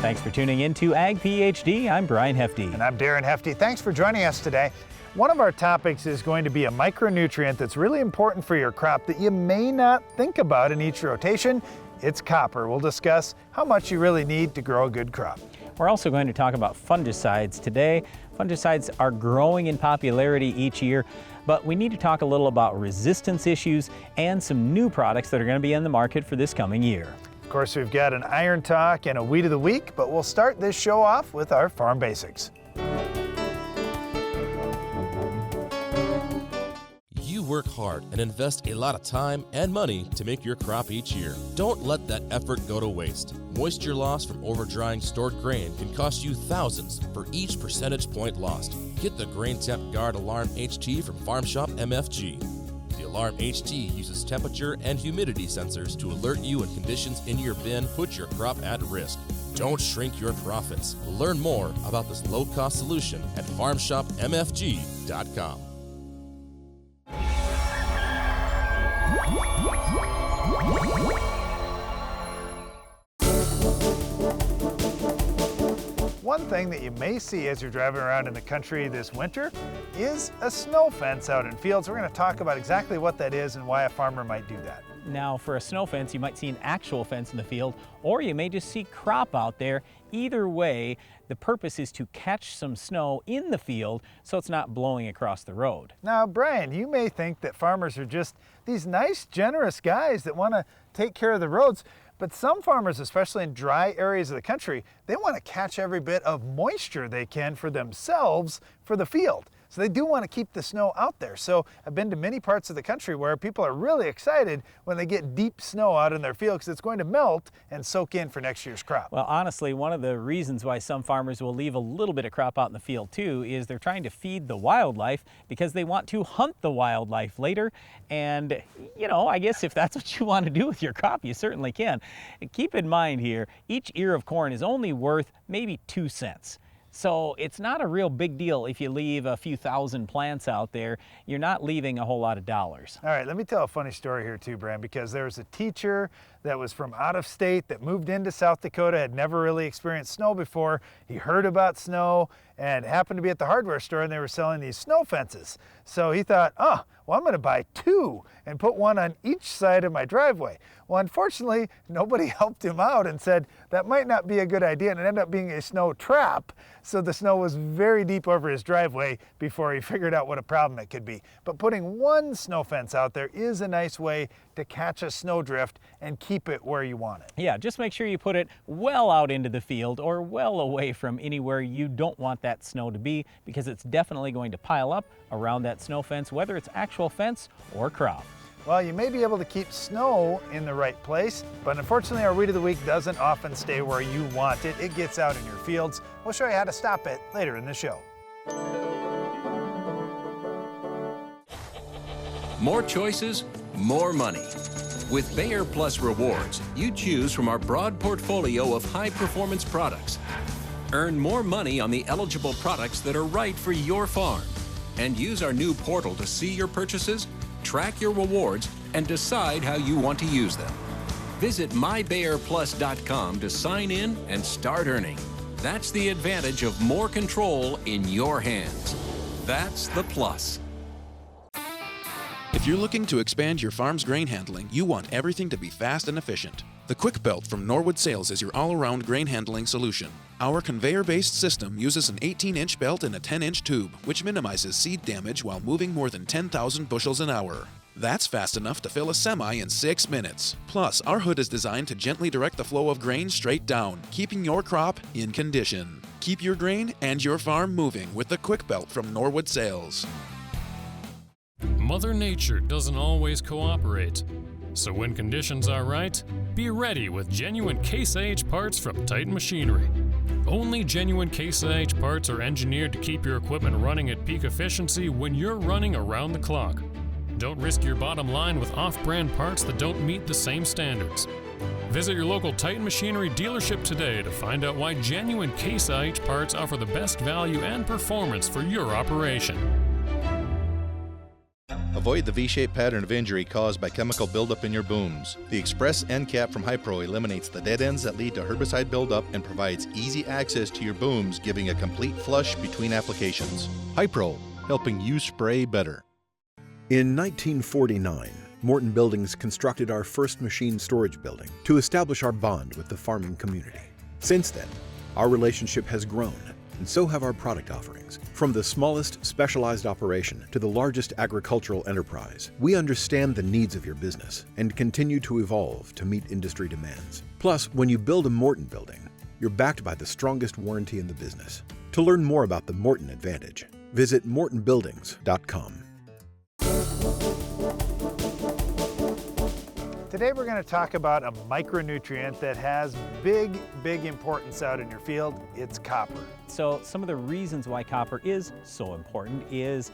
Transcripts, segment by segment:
Thanks for tuning in to Ag PhD. I'm Darren Hefty. And I'm Darren Hefty. Thanks for joining us today. One of our topics is going to be a micronutrient that's really important for your crop that you may not think about in each rotation. It's copper. We'll discuss how much you really need to grow a good crop. We're also going to talk about fungicides today. Fungicides are growing in popularity each year, but we need to talk a little about resistance issues and some new products that are going to be in the market for this coming year. Of course, we've got an Iron Talk and a Weed of the Week, but we'll start this show off with our farm basics. You work hard and invest a lot of time and money to make your crop each year. Don't let that effort go to waste. Moisture loss from over-drying stored grain can cost you thousands for each percentage point lost. Get the Grain Temp Guard Alarm HT from Farm Shop MFG. The Alarm HT uses temperature and humidity sensors to alert you when conditions in your bin put your crop at risk. Don't shrink your profits. Learn more about this low-cost solution at farmshopmfg.com. One thing that you may see as you're driving around in the country this winter is a snow fence out in fields. We're going to talk about exactly what that is and why a farmer might do that. Now, for a snow fence, you might see an actual fence in the field, or you may just see crop out there. Either way, the purpose is to catch some snow in the field so it's not blowing across the road. Now, Brian, you may think that farmers are just these nice, generous guys that want to take care of the roads, but some farmers, especially in dry areas of the country, they want to catch every bit of moisture they can for themselves for the field. So they do want to keep the snow out there. So I've been to many parts of the country where people are really excited when they get deep snow out in their field because it's going to melt and soak in for next year's crop. Well, honestly, one of the reasons why some farmers will leave a little bit of crop out in the field too is they're trying to feed the wildlife because they want to hunt the wildlife later. And, you know, I guess if that's what you want to do with your crop, you certainly can. Keep in mind here, each ear of corn is only worth maybe 2 cents. So it's not a real big deal if you leave a few thousand plants out there. You're not leaving a whole lot of dollars. All right, let me tell a funny story here too, Bram, because there was a teacher that was from out of state that moved into South Dakota, had never really experienced snow before. He heard about snow and happened to be at the hardware store and they were selling these snow fences. So he thought, well, I'm going to buy 2 and put one on each side of my driveway. Well, unfortunately, nobody helped him out and said that might not be a good idea, and it ended up being a snow trap. So the snow was very deep over his driveway before he figured out what a problem it could be. But putting one snow fence out there is a nice way to catch a snowdrift and keep it where you want it. Yeah, just make sure you put it well out into the field or well away from anywhere you don't want that snow to be, because it's definitely going to pile up around that snow fence, whether it's actual fence or crop. Well, you may be able to keep snow in the right place, but unfortunately our Weed of the Week doesn't often stay where you want it. It gets out in your fields. We'll show you how to stop it later in the show. More choices, more money. With Bayer Plus Rewards, you choose from our broad portfolio of high-performance products. Earn more money on the eligible products that are right for your farm. And use our new portal to see your purchases, track your rewards, and decide how you want to use them. Visit mybayerplus.com to sign in and start earning. That's the advantage of more control in your hands. That's the plus. If you're looking to expand your farm's grain handling, you want everything to be fast and efficient. The Quick Belt from Norwood Sales is your all-around grain handling solution. Our conveyor-based system uses an 18-inch belt and a 10-inch tube, which minimizes seed damage while moving more than 10,000 bushels an hour. That's fast enough to fill a semi in 6 minutes. Plus, our hood is designed to gently direct the flow of grain straight down, keeping your crop in condition. Keep your grain and your farm moving with the Quick Belt from Norwood Sales. Mother Nature doesn't always cooperate. So when conditions are right, be ready with genuine Case IH parts from Titan Machinery. Only genuine Case IH parts are engineered to keep your equipment running at peak efficiency when you're running around the clock. Don't risk your bottom line with off-brand parts that don't meet the same standards. Visit your local Titan Machinery dealership today to find out why genuine Case IH parts offer the best value and performance for your operation. Avoid the V-shaped pattern of injury caused by chemical buildup in your booms. The Express End Cap from Hypro eliminates the dead ends that lead to herbicide buildup and provides easy access to your booms, giving a complete flush between applications. Hypro, helping you spray better. In 1949, Morton Buildings constructed our first machine storage building to establish our bond with the farming community. Since then, our relationship has grown, and so have our product offerings. From the smallest specialized operation to the largest agricultural enterprise, we understand the needs of your business and continue to evolve to meet industry demands. Plus, when you build a Morton building, you're backed by the strongest warranty in the business. To learn more about the Morton Advantage, visit mortonbuildings.com. Today we're going to talk about a micronutrient that has big importance out in your field. It's copper. So some of the reasons why copper is so important is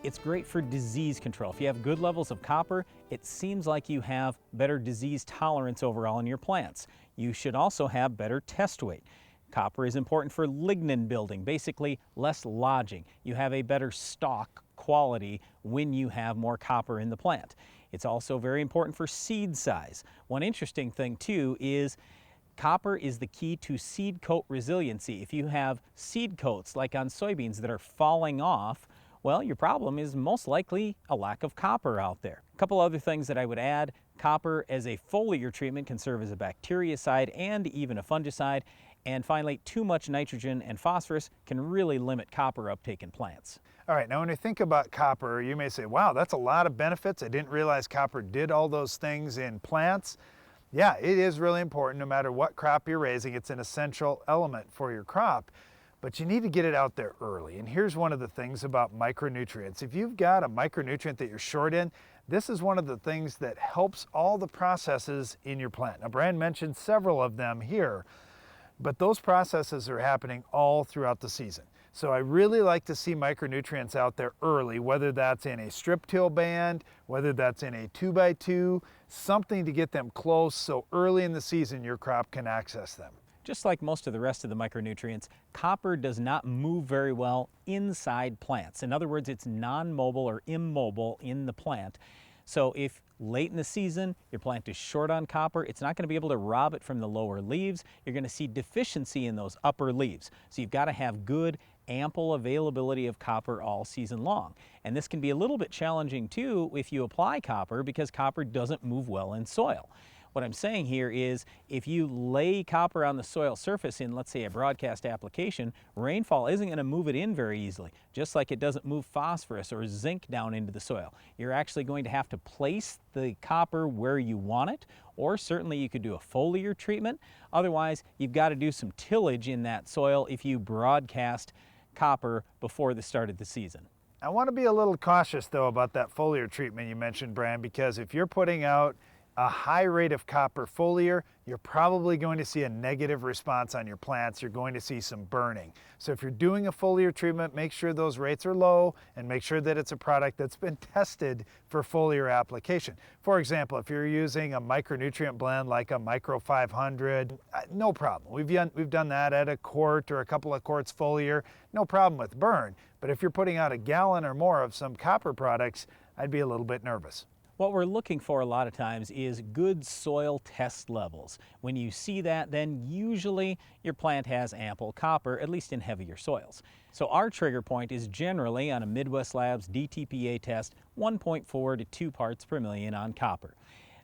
it's great for disease control. If you have good levels of copper, it seems like you have better disease tolerance overall in your plants. You should also have better test weight. Copper is important for lignin building, basically less lodging. You have a better stalk quality when you have more copper in the plant. It's also very important for seed size. One interesting thing too is copper is the key to seed coat resiliency. If you have seed coats like on soybeans that are falling off, well, your problem is most likely a lack of copper out there. A couple other things that I would add: copper as a foliar treatment can serve as a bactericide and even a fungicide. And finally, too much nitrogen and phosphorus can really limit copper uptake in plants. All right, now when you think about copper, you may say, wow, that's a lot of benefits. I didn't realize copper did all those things in plants. Yeah, it is really important no matter what crop you're raising. It's an essential element for your crop, but you need to get it out there early. And here's one of the things about micronutrients. If you've got a micronutrient that you're short in, this is one of the things that helps all the processes in your plant. Now, Brian mentioned several of them here, but those processes are happening all throughout the season. So I really like to see micronutrients out there early, whether that's in a strip till band, whether that's in a 2x2, something to get them close so early in the season your crop can access them. Just like most of the rest of the micronutrients, copper does not move very well inside plants. In other words, it's non-mobile or immobile in the plant. So if late in the season your plant is short on copper, it's not going to be able to rob it from the lower leaves. You're going to see deficiency in those upper leaves. So you've got to have good, ample availability of copper all season long. And this can be a little bit challenging too if you apply copper, because copper doesn't move well in soil. What I'm saying here is if you lay copper on the soil surface in, let's say, a broadcast application, rainfall isn't going to move it in very easily, just like it doesn't move phosphorus or zinc down into the soil. You're actually going to have to place the copper where you want it, or certainly you could do a foliar treatment. Otherwise, you've got to do some tillage in that soil if you broadcast copper before the start of the season. I want to be a little cautious though about that foliar treatment you mentioned, Brian, because if you're putting out a high rate of copper foliar, you're probably going to see a negative response on your plants. You're going to see some burning. So if you're doing a foliar treatment, make sure those rates are low and make sure that it's a product that's been tested for foliar application. For example, if you're using a micronutrient blend like a Micro 500, no problem. We've done that at a quart or a couple of quarts foliar, no problem with burn. But if you're putting out a gallon or more of some copper products, I'd be a little bit nervous. What we're looking for a lot of times is good soil test levels. When you see that, then usually your plant has ample copper, at least in heavier soils. So our trigger point is generally on a Midwest Labs DTPA test, 1.4 to 2 parts per million on copper.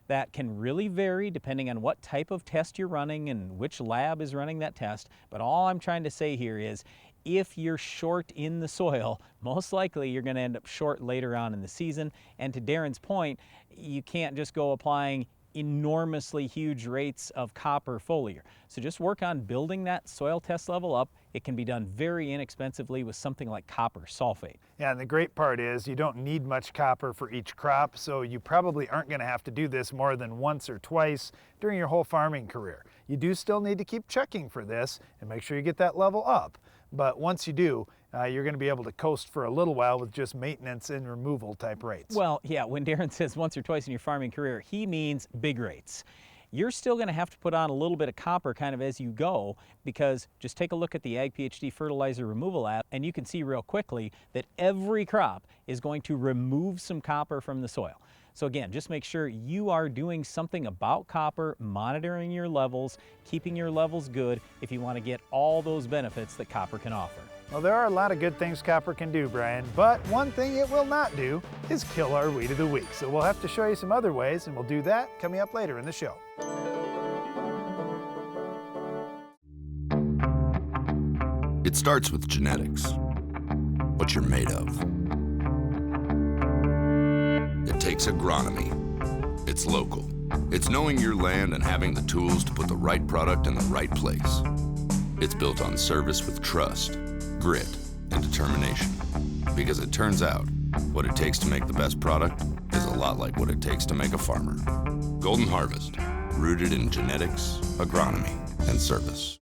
That can really vary depending on what type of test you're running and which lab is running that test, but all I'm trying to say here is if you're short in the soil, most likely you're going to end up short later on in the season. And to Darren's point, you can't just go applying enormously huge rates of copper foliar. So just work on building that soil test level up. It can be done very inexpensively with something like copper sulfate. Yeah, and the great part is you don't need much copper for each crop, so you probably aren't going to have to do this more than once or twice during your whole farming career. You do still need to keep checking for this and make sure you get that level up. But once you do, you're going to be able to coast for a little while with just maintenance and removal type rates. Well, yeah, when Darren says once or twice in your farming career, he means big rates. you're still going to have to put on a little bit of copper kind of as you go, because just take a look at the Ag PhD fertilizer removal app and you can see real quickly that every crop is going to remove some copper from the soil. So again, just make sure you are doing something about copper, monitoring your levels, keeping your levels good if you want to get all those benefits that copper can offer. Well, there are a lot of good things copper can do, Brian, but one thing it will not do is kill our weed of the week. So we'll have to show you some other ways, and we'll do that coming up later in the show. It starts with genetics, what you're made of. It takes agronomy. It's local. It's knowing your land and having the tools to put the right product in the right place. It's built on service with trust, grit, and determination. Because it turns out, what it takes to make the best product is a lot like what it takes to make a farmer. Golden Harvest, rooted in genetics, agronomy, and service.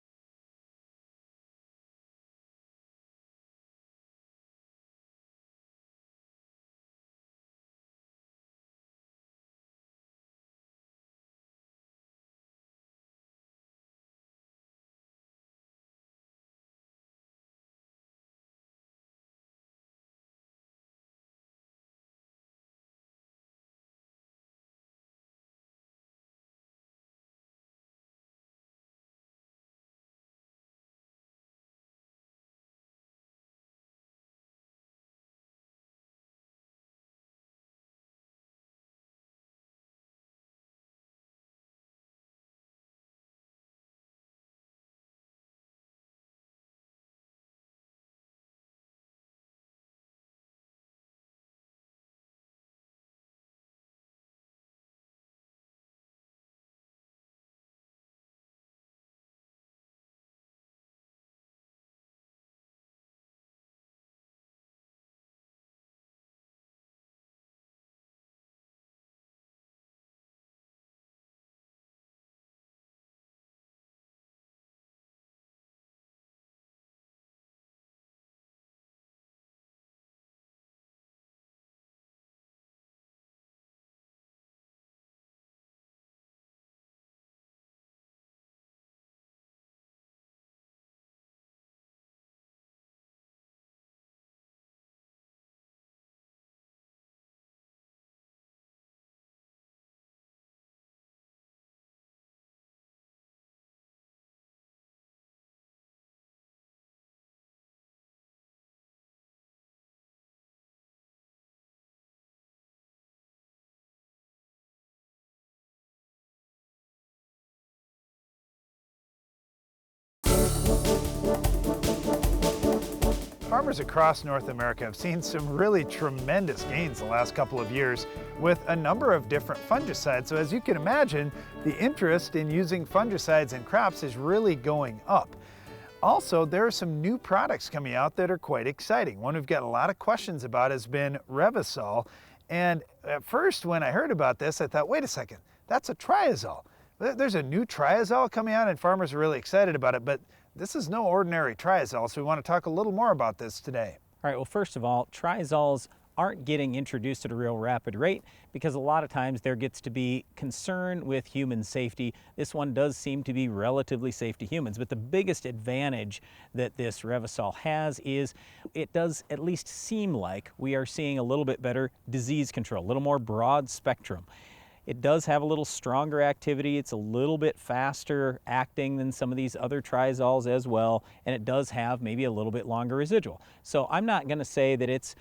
Farmers across North America have seen some really tremendous gains the last couple of years with a number of different fungicides. So as you can imagine, the interest in using fungicides in crops is really going up. Also, there are some new products coming out that are quite exciting. One we've got a lot of questions about has been Revysol. And at first, when I heard about this, I thought, wait a second, that's a triazole. There's a new triazole coming out and farmers are really excited about it, but this is no ordinary triazole, so we want to talk a little more about this today. All right, well, first of all, triazoles aren't getting introduced at a real rapid rate because a lot of times there gets to be concern with human safety. This one does seem to be relatively safe to humans, but the biggest advantage that this Revysol has is it does at least seem like we are seeing a little bit better disease control, a little more broad spectrum. It does have a little stronger activity. It's a little bit faster acting than some of these other triazoles as well, and it does have maybe a little bit longer residual. So I'm not going to say that it's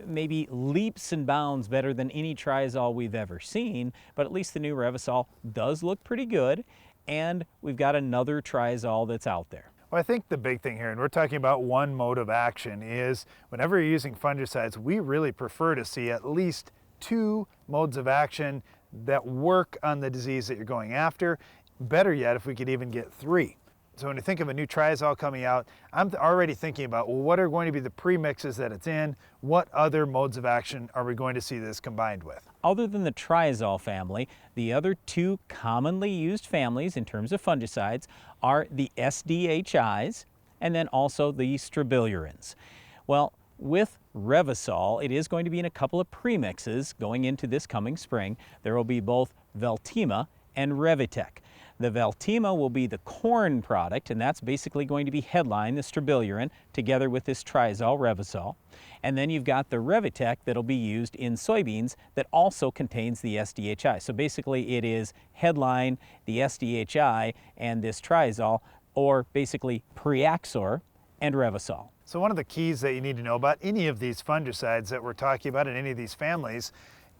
maybe leaps and bounds better than any triazole we've ever seen, but at least the new Revysol does look pretty good, and we've got another triazole that's out there. Well, I think the big thing here, and we're talking about one mode of action, is whenever you're using fungicides, we really prefer to see at least two modes of action that work on the disease that you're going after. Better yet, if we could even get three. So when you think of a new triazole coming out, I'm already thinking about, well, what are going to be the premixes that it's in? What other modes of action are we going to see this combined with? Other than the triazole family, the other two commonly used families in terms of fungicides are the SDHIs and then also the strobilurins. Well, with Revysol, it is going to be in a couple of premixes going into this coming spring. There will be both Veltima and Revitec. The Veltima will be the corn product, and that's basically going to be Headline, the strobilurin, together with this Trizol, Revysol. And then you've got the Revitec that'll be used in soybeans that also contains the SDHI. So basically it is Headline, the SDHI, and this Trizol, or basically Preaxor and Revysol. So one of the keys that you need to know about any of these fungicides that we're talking about in any of these families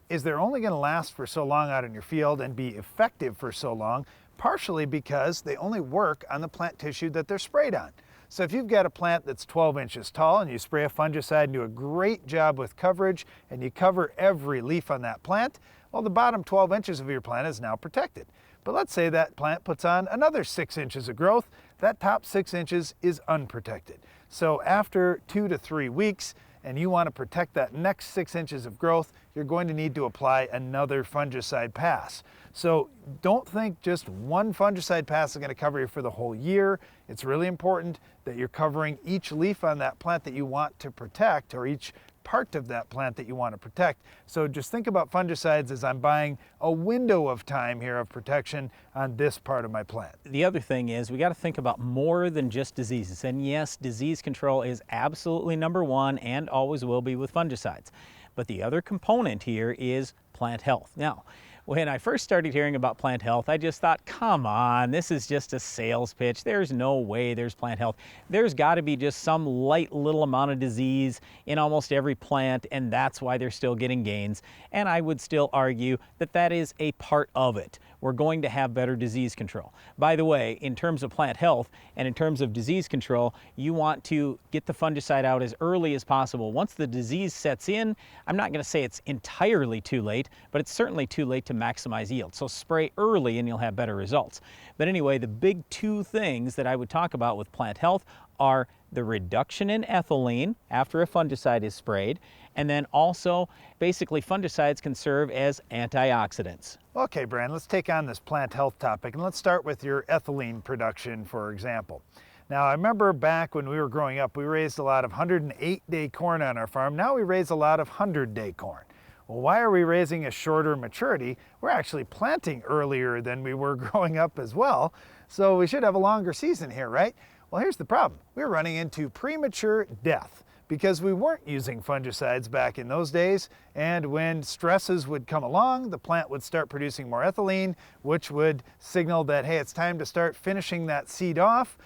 is they're only going to last for so long out in your field and be effective for so long, partially because they only work on the plant tissue that they're sprayed on. So if you've got a plant that's 12 inches tall and you spray a fungicide and do a great job with coverage and you cover every leaf on that plant, well, the bottom 12 inches of your plant is now protected. But let's say that plant puts on another 6 inches of growth, that top 6 inches is unprotected. So after 2 to 3 weeks, and you want to protect that next 6 inches of growth, you're going to need to apply another fungicide pass. So don't think just one fungicide pass is going to cover you for the whole year. It's really important that you're covering each leaf on that plant that you want to protect, or each part of that plant that you want to protect. So just think about fungicides as I'm buying a window of time here of protection on this part of my plant. The other thing is we got to think about more than just diseases. And yes, disease control is absolutely number one and always will be with fungicides. But the other component here is plant health. Now, when I first started hearing about plant health, I just thought, come on, this is just a sales pitch. There's no way there's plant health. There's got to be just some light little amount of disease in almost every plant, and that's why they're still getting gains. And I would still argue that that is a part of it. We're going to have better disease control. By the way, in terms of plant health and in terms of disease control, you want to get the fungicide out as early as possible. Once the disease sets in, I'm not going to say it's entirely too late, but it's certainly too late to maximize yield. So spray early and you'll have better results. But anyway, the big two things that I would talk about with plant health are the reduction in ethylene after a fungicide is sprayed, and then also basically fungicides can serve as antioxidants. Okay, Brand, let's take on this plant health topic, and let's start with your ethylene production, for example. Now, I remember back when we were growing up, we raised a lot of 108-day corn on our farm. Now we raise a lot of 100-day corn. Well, why are we raising a shorter maturity? We're actually planting earlier than we were growing up as well, so we should have a longer season here, right? Well, here's the problem. We're running into premature death because we weren't using fungicides back in those days, and when stresses would come along, the plant would start producing more ethylene, which would signal that, hey, it's time to start finishing that seed off,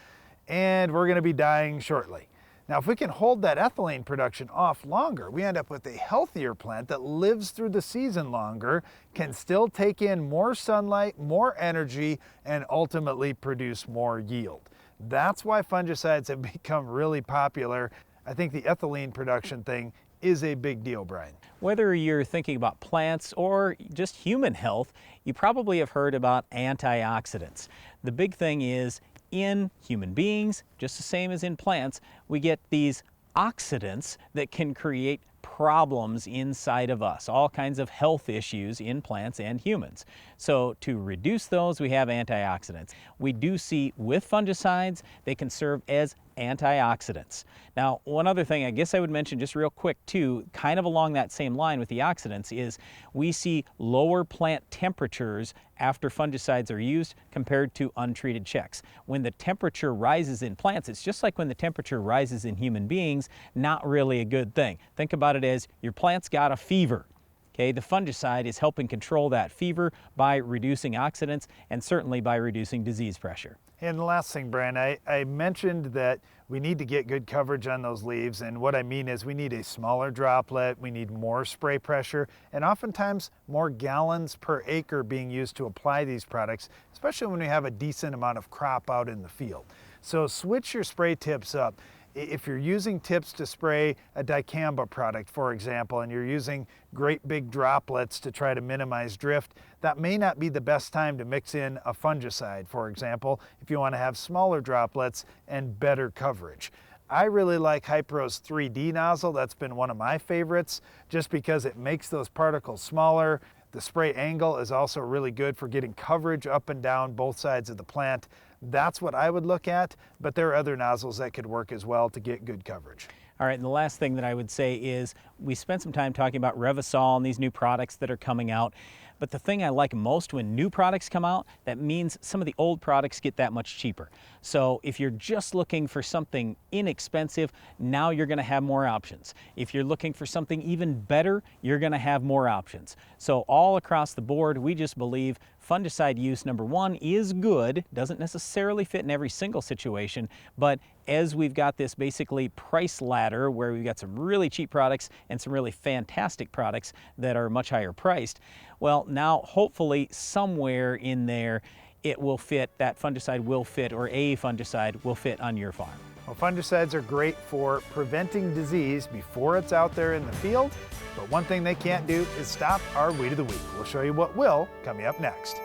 and we're going to be dying shortly. Now, if we can hold that ethylene production off longer, we end up with a healthier plant that lives through the season longer, can still take in more sunlight, more energy, and ultimately produce more yield. That's why fungicides have become really popular. I think the ethylene production thing is a big deal, Brian. Whether you're thinking about plants or just human health, you probably have heard about antioxidants. The big thing is, in human beings, just the same as in plants, we get these oxidants that can create problems inside of us, all kinds of health issues in plants and humans. So to reduce those, we have antioxidants. We do see with fungicides, they can serve as antioxidants. Now, one other thing I guess I would mention just real quick too, kind of along that same line with the oxidants, is we see lower plant temperatures after fungicides are used compared to untreated checks. When the temperature rises in plants, it's just like when the temperature rises in human beings, not really a good thing. Think about it as your plant's got a fever. Okay, the fungicide is helping control that fever by reducing oxidants and certainly by reducing disease pressure. And the last thing, Brian, I mentioned that we need to get good coverage on those leaves, and what I mean is we need a smaller droplet, we need more spray pressure, and oftentimes more gallons per acre being used to apply these products, especially when we have a decent amount of crop out in the field. So switch your spray tips up. If you're using tips to spray a dicamba product, for example, and you're using great big droplets to try to minimize drift, that may not be the best time to mix in a fungicide, for example, if you want to have smaller droplets and better coverage. I really like Hypro's 3D nozzle. That's been one of my favorites just because it makes those particles smaller. The spray angle is also really good for getting coverage up and down both sides of the plant. That's what I would look at, but there are other nozzles that could work as well to get good coverage. All right, and the last thing that I would say is we spent some time talking about Revysol and these new products that are coming out. But the thing I like most when new products come out, that means some of the old products get that much cheaper. So if you're just looking for something inexpensive, now you're going to have more options. If you're looking for something even better, you're going to have more options. So all across the board, we just believe fungicide use, number one, is good. Doesn't necessarily fit in every single situation, but as we've got this basically price ladder where we've got some really cheap products and some really fantastic products that are much higher priced, well, now hopefully somewhere in there it will fit, that fungicide will fit, or a fungicide will fit on your farm. Well, fungicides are great for preventing disease before it's out there in the field, but one thing they can't do is stop our Weed of the Week. We'll show you what will coming up next.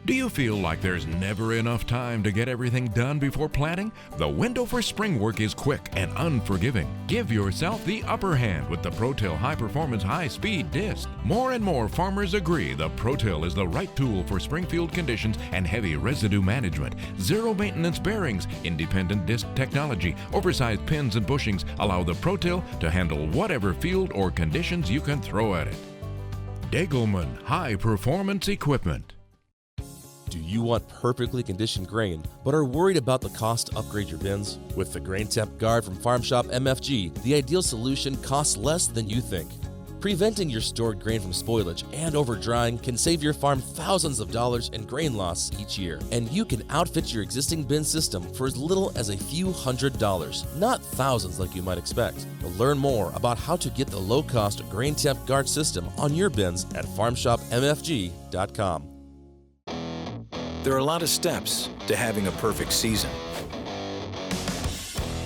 Do you feel like there's never enough time to get everything done before planting? The window for spring work is quick and unforgiving. Give yourself the upper hand with the ProTill High Performance High Speed Disc. More and more farmers agree the ProTill is the right tool for spring field conditions and heavy residue management. Zero maintenance bearings, independent disc technology, oversized pins and bushings allow the ProTill to handle whatever field or conditions you can throw at it. Degelman High Performance Equipment. Do you want perfectly conditioned grain, but are worried about the cost to upgrade your bins? With the Grain Temp Guard from Farm Shop MFG, the ideal solution costs less than you think. Preventing your stored grain from spoilage and overdrying can save your farm thousands of dollars in grain loss each year. And you can outfit your existing bin system for as little as a few $100s, not thousands like you might expect. Learn more about how to get the low-cost Grain Temp Guard system on your bins at farmshopmfg.com. There are a lot of steps to having a perfect season.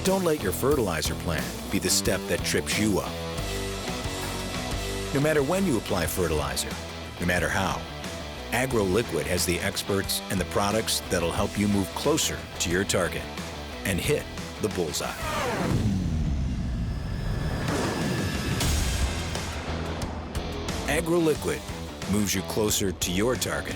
Don't let your fertilizer plan be the step that trips you up. No matter when you apply fertilizer, no matter how, AgroLiquid has the experts and the products that'll help you move closer to your target and hit the bullseye. AgroLiquid moves you closer to your target.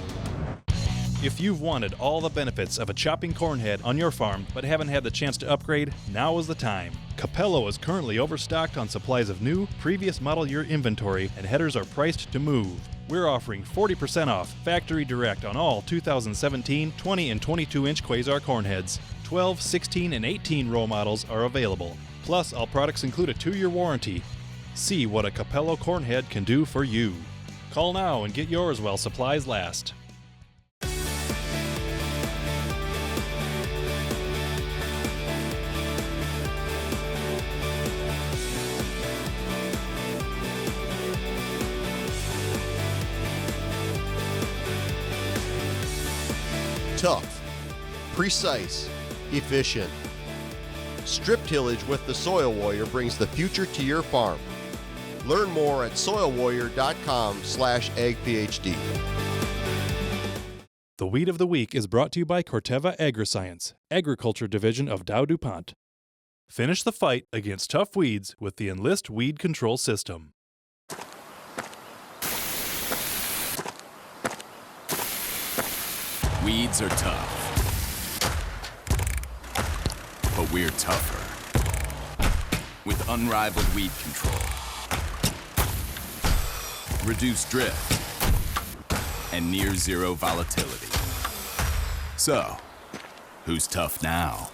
If you've wanted all the benefits of a chopping corn head on your farm but haven't had the chance to upgrade, now is the time. Capello is currently overstocked on supplies of new, previous model year inventory, and headers are priced to move. We're offering 40% off factory direct on all 2017 20 and 22-inch Quasar corn heads. 12, 16, and 18 row models are available. Plus, all products include a 2-year warranty. See what a Capello corn head can do for you. Call now and get yours while supplies last. Tough, precise, efficient. Strip tillage with the Soil Warrior brings the future to your farm. Learn more at soilwarrior.com/agphd. The Weed of the Week is brought to you by Corteva Agriscience, Agriculture Division of Dow DuPont. Finish the fight against tough weeds with the Enlist Weed Control System. Weeds are tough, but we're tougher. With unrivaled weed control, reduced drift, and near zero volatility. So, who's tough now?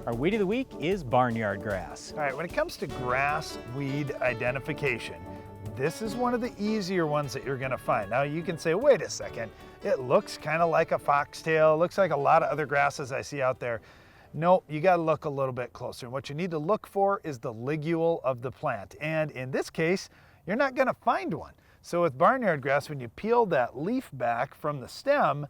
Our weed of the week is barnyard grass. All right, when it comes to grass weed identification, this is one of the easier ones that you're gonna find. Now you can say, wait a second, it looks kind of like a foxtail, it looks like a lot of other grasses I see out there. No, you gotta look a little bit closer. And what you need to look for is the ligule of the plant. And in this case, you're not gonna find one. So with barnyard grass, when you peel that leaf back from the stem,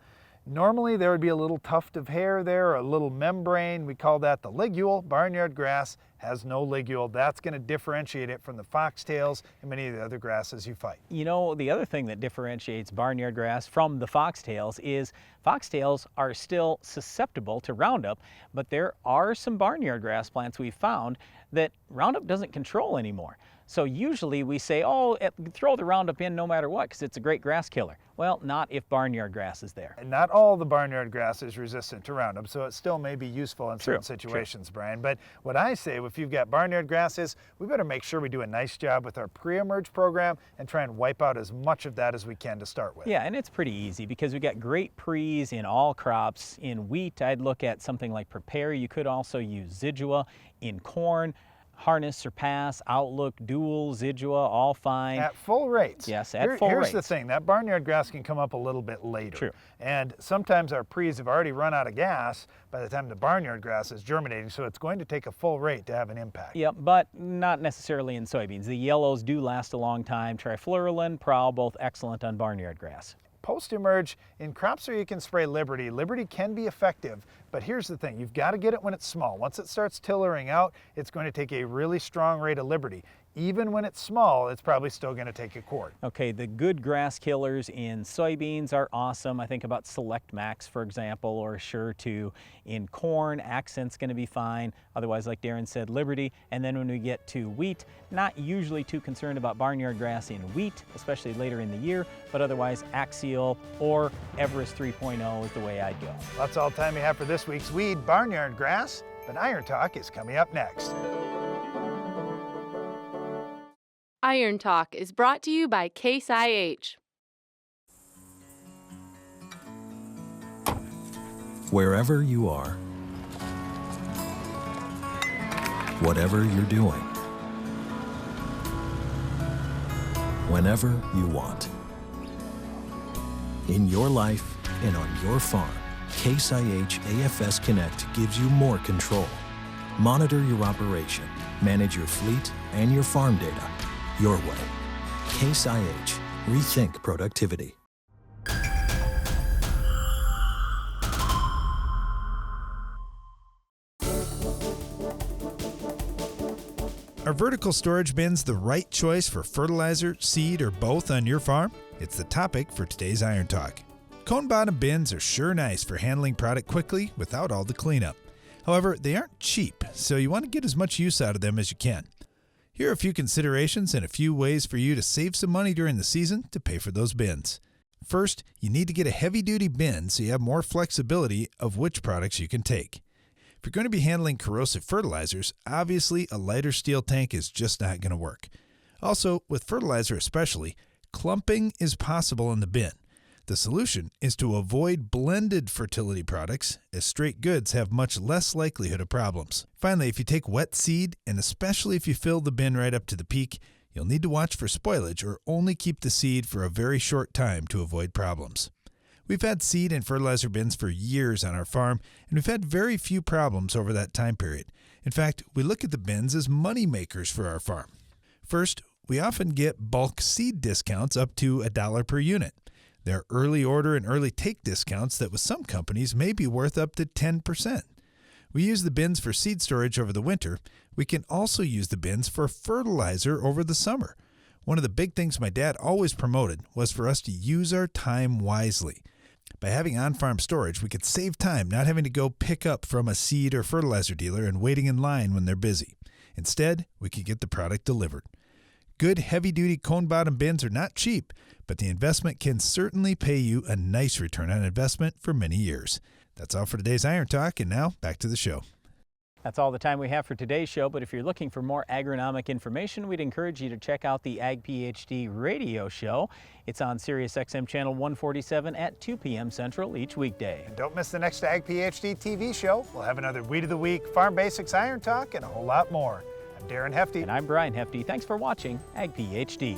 Normally there would be a little tuft of hair there, or a little membrane. We call that the ligule. Barnyard grass has no ligule. That's going to differentiate it from the foxtails and many of the other grasses you fight. You know, the other thing that differentiates barnyard grass from the foxtails is foxtails are still susceptible to Roundup, but there are some barnyard grass plants we've found that Roundup doesn't control anymore. So usually we say, oh, throw the Roundup in no matter what because it's a great grass killer. Well, not if barnyard grass is there. And not all the barnyard grass is resistant to Roundup, so it still may be useful in certain situations, Brian. But what I say, if you've got barnyard grass, is we better make sure we do a nice job with our pre-emerge program and try and wipe out as much of that as we can to start with. Yeah, and it's pretty easy because we got great pre's in all crops. In wheat, I'd look at something like Prepare. You could also use Zidua. In corn, Harness, Surpass, Outlook, Dual, Zidua, all fine. At full rates. Yes, at full rates. Here's the thing, that barnyard grass can come up a little bit later. True. And sometimes our pre's have already run out of gas by the time the barnyard grass is germinating, so it's going to take a full rate to have an impact. Yep, but not necessarily in soybeans. The yellows do last a long time. Trifluralin, Prowl, both excellent on barnyard grass. Post-emerge, in crops where you can spray Liberty, Liberty can be effective, but here's the thing, you've got to get it when it's small. Once it starts tillering out, it's going to take a really strong rate of Liberty. Even when it's small, it's probably still going to take a quart. Okay, the good grass killers in soybeans are awesome. I think about Select Max, for example, or Sure 2. In corn, Accent's going to be fine. Otherwise, like Darren said, Liberty. And then when we get to wheat, not usually too concerned about barnyard grass in wheat, especially later in the year, but otherwise Axial or Everest 3.0 is the way I'd go. That's all the time we have for this week's Weed Barnyard Grass, but Iron Talk is coming up next. Iron Talk is brought to you by Case IH. Wherever you are, whatever you're doing, whenever you want. In your life and on your farm, Case IH AFS Connect gives you more control. Monitor your operation, manage your fleet and your farm data your way. Case IH. Rethink productivity. Are vertical storage bins the right choice for fertilizer, seed, or both on your farm? It's the topic for today's Iron Talk. Cone bottom bins are sure nice for handling product quickly without all the cleanup. However, they aren't cheap, so you want to get as much use out of them as you can. Here are a few considerations and a few ways for you to save some money during the season to pay for those bins. First, you need to get a heavy-duty bin so you have more flexibility of which products you can take. If you're going to be handling corrosive fertilizers, obviously a lighter steel tank is just not going to work. Also, with fertilizer especially, clumping is possible in the bin. The solution is to avoid blended fertility products, as straight goods have much less likelihood of problems. Finally, if you take wet seed, and especially if you fill the bin right up to the peak, you'll need to watch for spoilage or only keep the seed for a very short time to avoid problems. We've had seed and fertilizer bins for years on our farm, and we've had very few problems over that time period. In fact, we look at the bins as money makers for our farm. First, we often get bulk seed discounts up to $1 per unit. There are early order and early take discounts that with some companies may be worth up to 10%. We use the bins for seed storage over the winter. We can also use the bins for fertilizer over the summer. One of the big things my dad always promoted was for us to use our time wisely. By having on-farm storage, we could save time not having to go pick up from a seed or fertilizer dealer and waiting in line when they're busy. Instead, we could get the product delivered. Good heavy-duty cone-bottom bins are not cheap, but the investment can certainly pay you a nice return on investment for many years. That's all for today's Iron Talk, and now back to the show. That's all the time we have for today's show, but if you're looking for more agronomic information, we'd encourage you to check out the Ag PhD radio show. It's on Sirius XM channel 147 at 2 p.m. Central each weekday. And don't miss the next Ag PhD TV show. We'll have another Weed of the Week, Farm Basics Iron Talk, and a whole lot more. I'm Darren Hefty. And I'm Brian Hefty. Thanks for watching Ag PhD.